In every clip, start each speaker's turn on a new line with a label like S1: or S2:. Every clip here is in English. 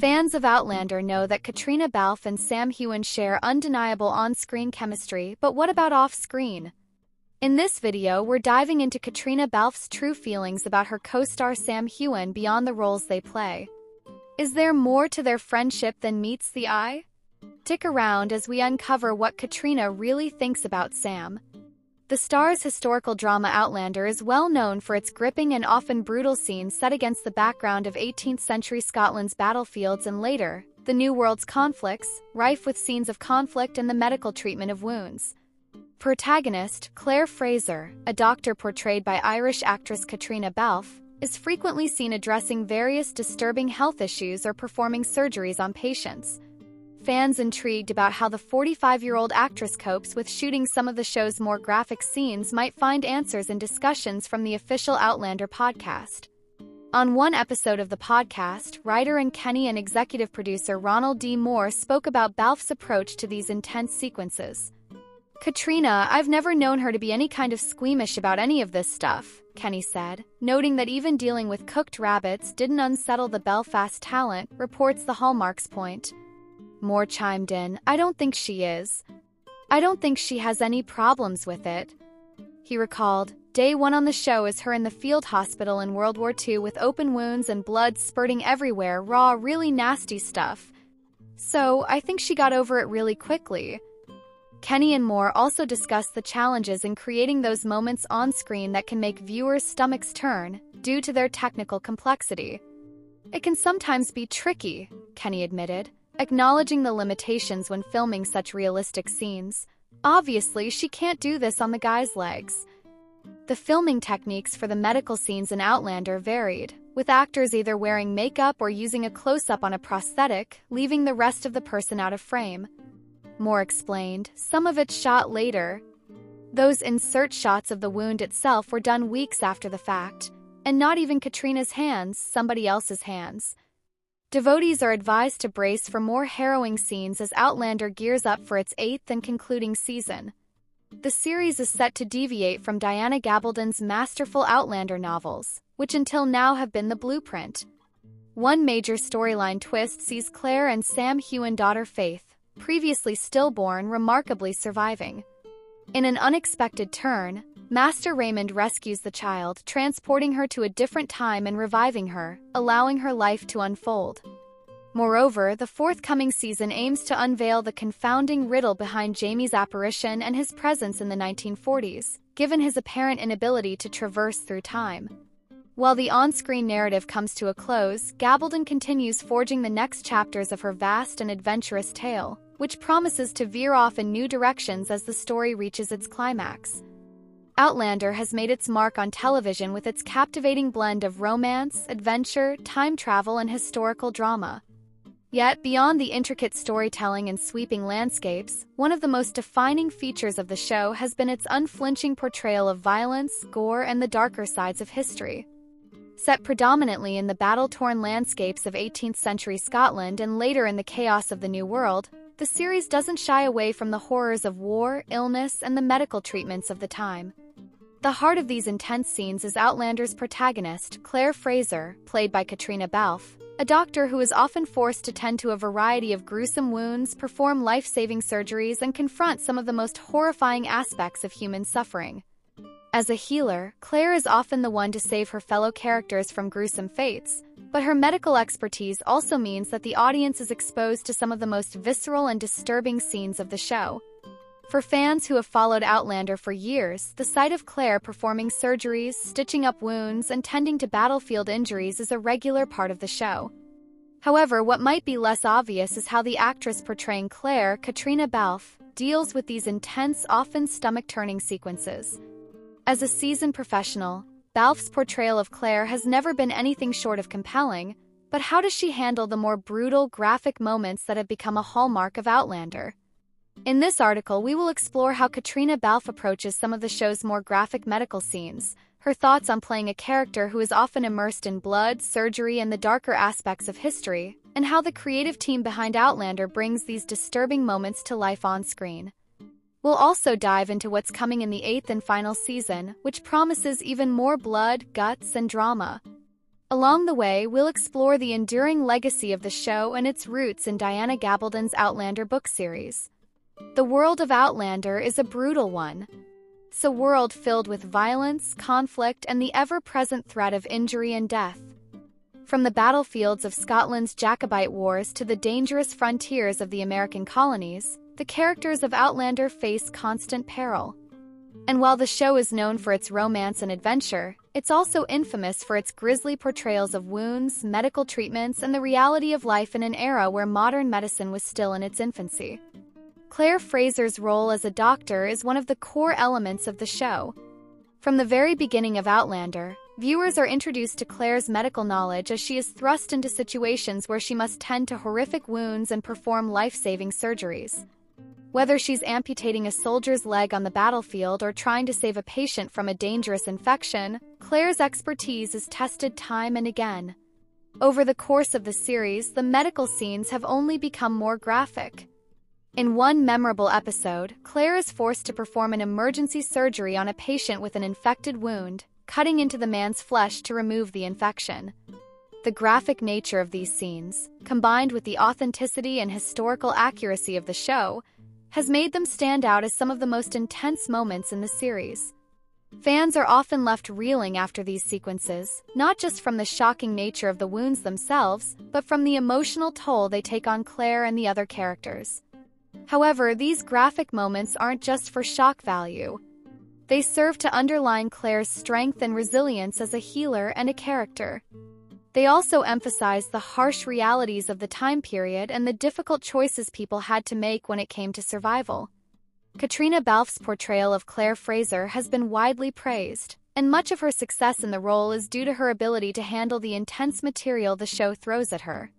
S1: Fans of Outlander know that Caitriona Balfe and Sam Heughan share undeniable on-screen chemistry, but what about off-screen? In this video, we're diving into Caitriona Balfe's true feelings about her co-star Sam Heughan beyond the roles they play. Is there more to their friendship than meets the eye? Stick around as we uncover what Caitriona really thinks about Sam. The star's historical drama Outlander is well known for its gripping and often brutal scenes set against the background of 18th century Scotland's battlefields and later, the New World's conflicts, rife with scenes of conflict and the medical treatment of wounds. Protagonist, Clare Fraser, a doctor portrayed by Irish actress Caitriona Balfe, is frequently seen addressing various disturbing health issues or performing surgeries on patients. Fans intrigued about how the 45-year-old actress copes with shooting some of the show's more graphic scenes might find answers in discussions from the official Outlander podcast. On one episode of the podcast, writer and Kenny and executive producer Ronald D. Moore spoke about Balfe's approach to these intense sequences. "Caitriona, I've never known her to be any kind of squeamish about any of this stuff," Kenny said, noting that even dealing with cooked rabbits didn't unsettle the Belfast talent, reports the Hallmark's point. Moore chimed in, "I don't think she is. I don't think she has any problems with it." He recalled, "Day one on the show is her in the field hospital in World War II with open wounds and blood spurting everywhere, raw, really nasty stuff. So, I think she got over it really quickly." Kenny and Moore also discussed the challenges in creating those moments on screen that can make viewers' stomachs turn, due to their technical complexity. "It can sometimes be tricky," Kenny admitted, acknowledging the limitations when filming such realistic scenes. "Obviously, she can't do this on the guy's legs." The filming techniques for the medical scenes in Outlander varied, with actors either wearing makeup or using a close-up on a prosthetic, leaving the rest of the person out of frame. Moore explained, "Some of it's shot later. Those insert shots of the wound itself were done weeks after the fact, and not even Caitriona's hands, somebody else's hands." Devotees are advised to brace for more harrowing scenes as Outlander gears up for its 8th and concluding season. The series is set to deviate from Diana Gabaldon's masterful Outlander novels, which until now have been the blueprint. One major storyline twist sees Clare and Sam Heughan daughter Faith, previously stillborn, remarkably surviving. In an unexpected turn, Master Raymond rescues the child, transporting her to a different time and reviving her, allowing her life to unfold. Moreover, the forthcoming season aims to unveil the confounding riddle behind Jamie's apparition and his presence in the 1940s, given his apparent inability to traverse through time. While the on-screen narrative comes to a close, Gabaldon continues forging the next chapters of her vast and adventurous tale, which promises to veer off in new directions as the story reaches its climax. Outlander has made its mark on television with its captivating blend of romance, adventure, time travel, and historical drama. Yet, beyond the intricate storytelling and sweeping landscapes, one of the most defining features of the show has been its unflinching portrayal of violence, gore, and the darker sides of history. Set predominantly in the battle-torn landscapes of 18th century Scotland and later in the chaos of the New World, the series doesn't shy away from the horrors of war, illness, and the medical treatments of the time. The heart of these intense scenes is Outlander's protagonist, Clare Fraser, played by Caitriona Balfe, a doctor who is often forced to tend to a variety of gruesome wounds, perform life-saving surgeries, and confront some of the most horrifying aspects of human suffering. As a healer, Clare is often the one to save her fellow characters from gruesome fates, but her medical expertise also means that the audience is exposed to some of the most visceral and disturbing scenes of the show. For fans who have followed Outlander for years, the sight of Clare performing surgeries, stitching up wounds, and tending to battlefield injuries is a regular part of the show. However, what might be less obvious is how the actress portraying Clare, Caitriona Balfe, deals with these intense, often stomach-turning sequences. As a seasoned professional, Balfe's portrayal of Clare has never been anything short of compelling, but how does she handle the more brutal, graphic moments that have become a hallmark of Outlander? In this article, we will explore how Caitriona Balfe approaches some of the show's more graphic medical scenes, her thoughts on playing a character who is often immersed in blood, surgery, and the darker aspects of history, and how the creative team behind Outlander brings these disturbing moments to life on screen. We'll also dive into what's coming in the 8th and final season, which promises even more blood, guts, and drama. Along the way, we'll explore the enduring legacy of the show and its roots in Diana Gabaldon's Outlander book series. The world of Outlander is a brutal one. It's a world filled with violence, conflict, and the ever-present threat of injury and death. From the battlefields of Scotland's Jacobite wars to the dangerous frontiers of the American colonies, the characters of Outlander face constant peril. And while the show is known for its romance and adventure, it's also infamous for its grisly portrayals of wounds, medical treatments, and the reality of life in an era where modern medicine was still in its infancy. Clare Fraser's role as a doctor is one of the core elements of the show. From the very beginning of Outlander, viewers are introduced to Clare's medical knowledge as she is thrust into situations where she must tend to horrific wounds and perform life-saving surgeries. Whether she's amputating a soldier's leg on the battlefield or trying to save a patient from a dangerous infection, Clare's expertise is tested time and again. Over the course of the series, the medical scenes have only become more graphic. In one memorable episode, Clare is forced to perform an emergency surgery on a patient with an infected wound, cutting into the man's flesh to remove the infection. The graphic nature of these scenes, combined with the authenticity and historical accuracy of the show, has made them stand out as some of the most intense moments in the series. Fans are often left reeling after these sequences, not just from the shocking nature of the wounds themselves, but from the emotional toll they take on Clare and the other characters. However, these graphic moments aren't just for shock value. They serve to underline Clare's strength and resilience as a healer and a character. They also emphasize the harsh realities of the time period and the difficult choices people had to make when it came to survival. Caitriona Balfe's portrayal of Clare Fraser has been widely praised, and much of her success in the role is due to her ability to handle the intense material the show throws at her.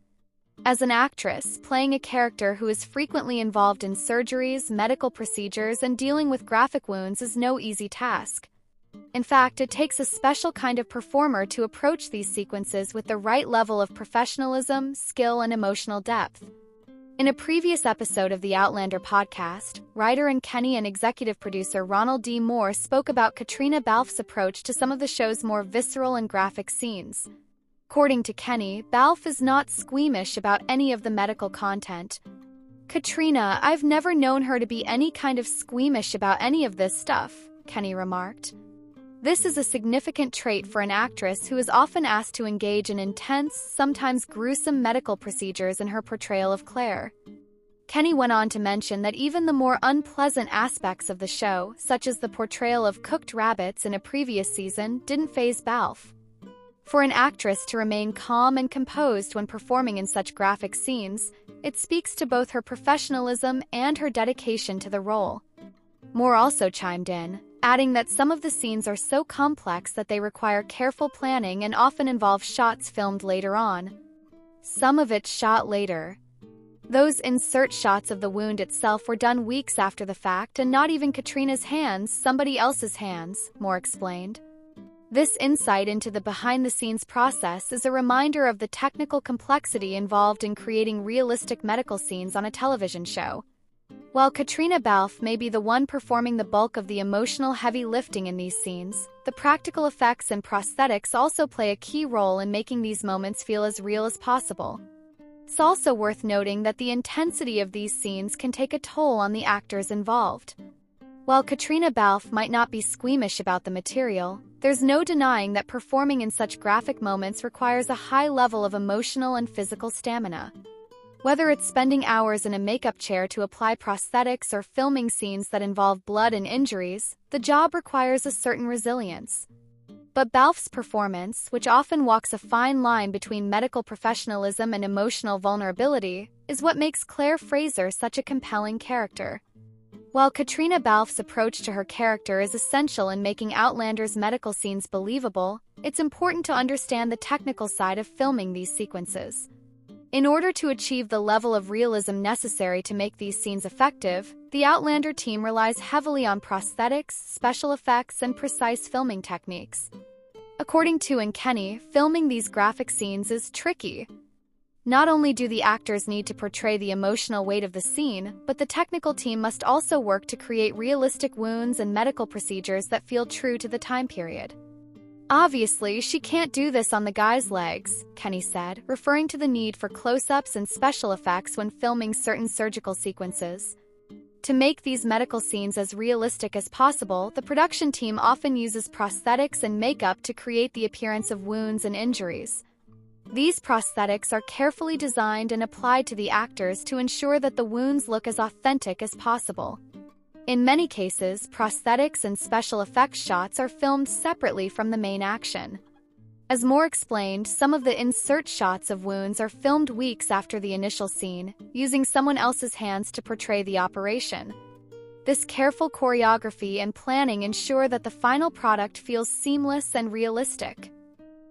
S1: As an actress, playing a character who is frequently involved in surgeries, medical procedures, and dealing with graphic wounds is no easy task. In fact, it takes a special kind of performer to approach these sequences with the right level of professionalism, skill, and emotional depth. In a previous episode of the Outlander podcast, writer and Kenny and executive producer Ronald D. Moore spoke about Caitriona Balfe's approach to some of the show's more visceral and graphic scenes. According to Kenny, Balfe is not squeamish about any of the medical content. "Caitriona, I've never known her to be any kind of squeamish about any of this stuff," Kenny remarked. This is a significant trait for an actress who is often asked to engage in intense, sometimes gruesome medical procedures in her portrayal of Clare. Kenny went on to mention that even the more unpleasant aspects of the show, such as the portrayal of cooked rabbits in a previous season, didn't faze Balfe. For an actress to remain calm and composed when performing in such graphic scenes, it speaks to both her professionalism and her dedication to the role. Moore also chimed in, adding that some of the scenes are so complex that they require careful planning and often involve shots filmed later on. Some of it shot later. Those insert shots of the wound itself were done weeks after the fact and not even Caitriona's hands, somebody else's hands, Moore explained. This insight into the behind-the-scenes process is a reminder of the technical complexity involved in creating realistic medical scenes on a television show. While Caitriona Balfe may be the one performing the bulk of the emotional heavy lifting in these scenes, the practical effects and prosthetics also play a key role in making these moments feel as real as possible. It's also worth noting that the intensity of these scenes can take a toll on the actors involved. While Caitriona Balfe might not be squeamish about the material, there's no denying that performing in such graphic moments requires a high level of emotional and physical stamina. Whether it's spending hours in a makeup chair to apply prosthetics or filming scenes that involve blood and injuries, the job requires a certain resilience. But Balfe's performance, which often walks a fine line between medical professionalism and emotional vulnerability, is what makes Clare Fraser such a compelling character. While Caitriona Balfe's approach to her character is essential in making Outlander's medical scenes believable, it's important to understand the technical side of filming these sequences. In order to achieve the level of realism necessary to make these scenes effective, the Outlander team relies heavily on prosthetics, special effects, and precise filming techniques. According to Kenny, filming these graphic scenes is tricky. Not only do the actors need to portray the emotional weight of the scene, but the technical team must also work to create realistic wounds and medical procedures that feel true to the time period. "Obviously, she can't do this on the guy's legs," Kenny said, referring to the need for close-ups and special effects when filming certain surgical sequences. To make these medical scenes as realistic as possible, the production team often uses prosthetics and makeup to create the appearance of wounds and injuries. These prosthetics are carefully designed and applied to the actors to ensure that the wounds look as authentic as possible. In many cases, prosthetics and special effects shots are filmed separately from the main action. As Moore explained, some of the insert shots of wounds are filmed weeks after the initial scene, using someone else's hands to portray the operation. This careful choreography and planning ensure that the final product feels seamless and realistic.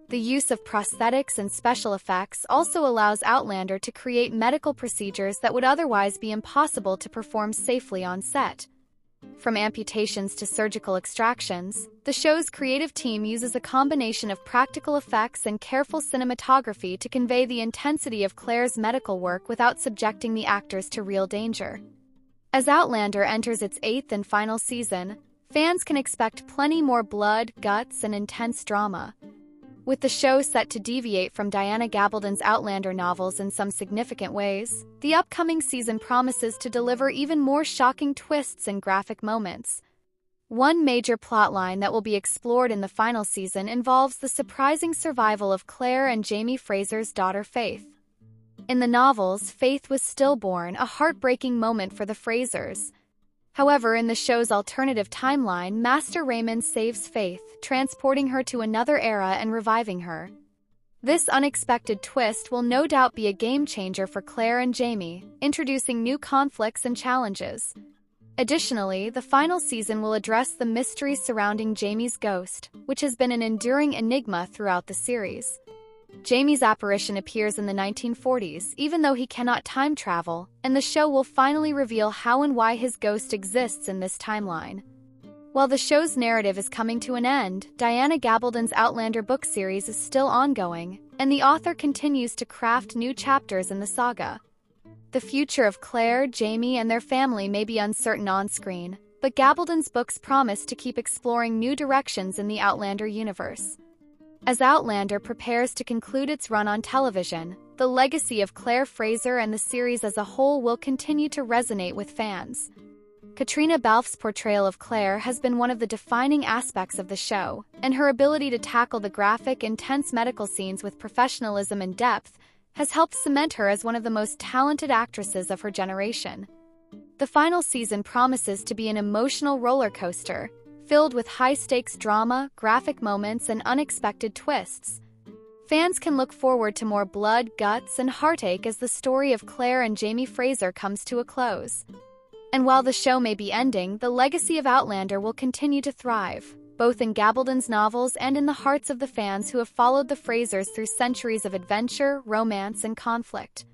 S1: The use of prosthetics and special effects also allows Outlander to create medical procedures that would otherwise be impossible to perform safely on set. From amputations to surgical extractions, the show's creative team uses a combination of practical effects and careful cinematography to convey the intensity of Clare's medical work without subjecting the actors to real danger. As Outlander enters its 8th and final season, fans can expect plenty more blood, guts, and intense drama. With the show set to deviate from Diana Gabaldon's Outlander novels in some significant ways, the upcoming season promises to deliver even more shocking twists and graphic moments. One major plotline that will be explored in the final season involves the surprising survival of Clare and Jamie Fraser's daughter Faith. In the novels, Faith was stillborn, a heartbreaking moment for the Frasers. However, in the show's alternative timeline, Master Raymond saves Faith, transporting her to another era and reviving her. This unexpected twist will no doubt be a game-changer for Clare and Jamie, introducing new conflicts and challenges. Additionally, the final season will address the mystery surrounding Jamie's ghost, which has been an enduring enigma throughout the series. Jamie's apparition appears in the 1940s, even though he cannot time travel, and the show will finally reveal how and why his ghost exists in this timeline. While the show's narrative is coming to an end, Diana Gabaldon's Outlander book series is still ongoing, and the author continues to craft new chapters in the saga. The future of Clare, Jamie, and their family may be uncertain on-screen, but Gabaldon's books promise to keep exploring new directions in the Outlander universe. As Outlander prepares to conclude its run on television, the legacy of Clare Fraser and the series as a whole will continue to resonate with fans. Caitriona Balfe's portrayal of Clare has been one of the defining aspects of the show, and her ability to tackle the graphic, intense medical scenes with professionalism and depth has helped cement her as one of the most talented actresses of her generation. The final season promises to be an emotional roller coaster, filled with high-stakes drama, graphic moments, and unexpected twists. Fans can look forward to more blood, guts, and heartache as the story of Clare and Jamie Fraser comes to a close. And while the show may be ending, the legacy of Outlander will continue to thrive, both in Gabaldon's novels and in the hearts of the fans who have followed the Frasers through centuries of adventure, romance, and conflict.